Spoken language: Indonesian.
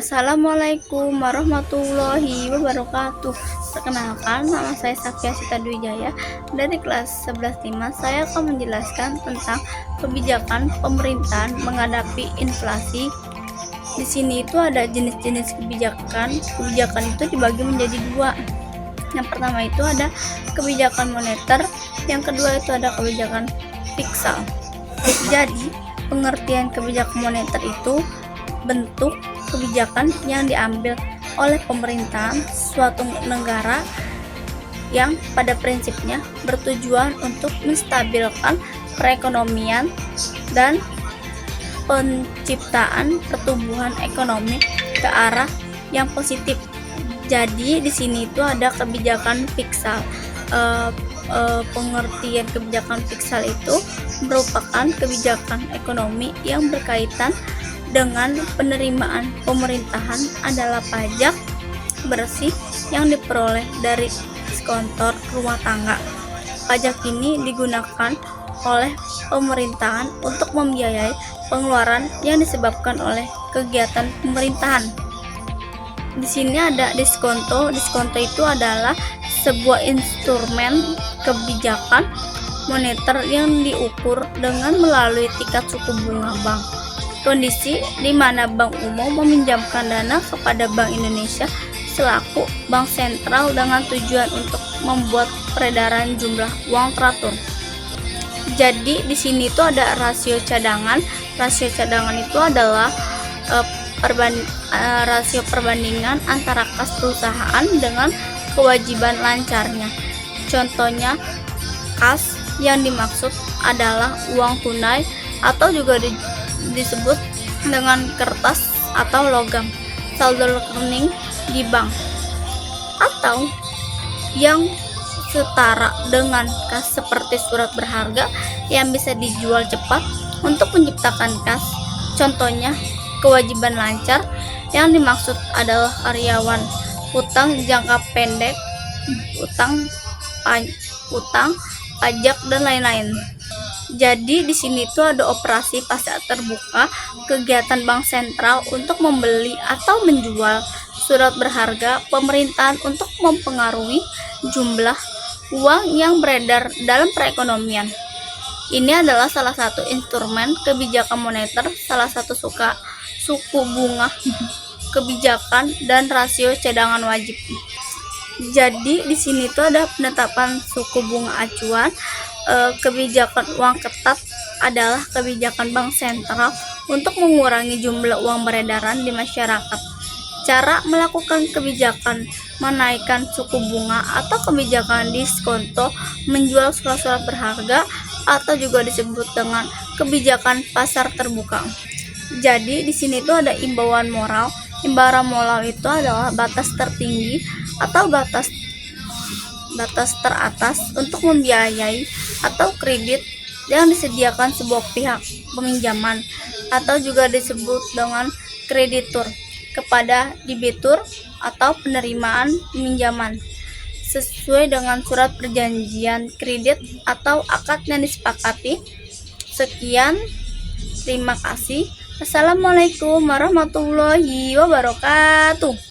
Assalamualaikum warahmatullahi wabarakatuh. Perkenalkan, nama saya Safia Sita Dwijaya dari kelas 11-5. Saya akan menjelaskan tentang kebijakan pemerintahan menghadapi inflasi. Di sini itu ada jenis-jenis kebijakan. Kebijakan itu dibagi menjadi dua. Yang pertama itu ada kebijakan moneter, yang kedua itu ada kebijakan fiskal. Jadi, pengertian kebijakan moneter itu bentuk kebijakan yang diambil oleh pemerintahan suatu negara yang pada prinsipnya bertujuan untuk menstabilkan perekonomian dan penciptaan pertumbuhan ekonomi ke arah yang positif. Jadi di sini itu ada kebijakan fiskal. Pengertian kebijakan fiskal itu merupakan kebijakan ekonomi yang berkaitan dengan penerimaan pemerintahan adalah pajak bersih yang diperoleh dari sekontor rumah tangga. Pajak ini digunakan oleh pemerintahan untuk membiayai pengeluaran yang disebabkan oleh kegiatan pemerintahan. Di sini ada diskonto. Diskonto itu adalah sebuah instrumen kebijakan moneter yang diukur dengan melalui tingkat suku bunga bank. Kondisi di mana Bank Umum meminjamkan dana kepada Bank Indonesia selaku bank sentral dengan tujuan untuk membuat peredaran jumlah uang teratur. Jadi di sini itu ada rasio cadangan. Rasio cadangan itu adalah rasio perbandingan antara kas perusahaan dengan kewajiban lancarnya. Contohnya, kas yang dimaksud adalah uang tunai atau juga disebut dengan kertas atau logam, saldo rekening di bank, atau yang setara dengan kas seperti surat berharga yang bisa dijual cepat untuk menciptakan kas. Contohnya, kewajiban lancar yang dimaksud adalah karyawan, utang jangka pendek, utang pajak dan lain-lain. Jadi di sini tuh ada operasi pasar terbuka, kegiatan bank sentral untuk membeli atau menjual surat berharga pemerintahan untuk mempengaruhi jumlah uang yang beredar dalam perekonomian. Ini adalah salah satu instrumen kebijakan moneter, salah satu suku bunga kebijakan dan rasio cadangan wajib. Jadi di sini tuh ada penetapan suku bunga acuan. Kebijakan uang ketat adalah kebijakan bank sentral untuk mengurangi jumlah uang beredaran di masyarakat. Cara melakukan kebijakan menaikkan suku bunga atau kebijakan diskonto, menjual surat-surat berharga, atau juga disebut dengan kebijakan pasar terbuka. Jadi di sini tuh ada imbauan moral. Imbauan moral itu adalah batas tertinggi atau batas teratas untuk membiayai atau kredit yang disediakan sebuah pihak peminjaman atau juga disebut dengan kreditur kepada debitur atau penerimaan peminjaman sesuai dengan surat perjanjian kredit atau akad yang disepakati. Sekian, terima kasih. Assalamualaikum warahmatullahi wabarakatuh.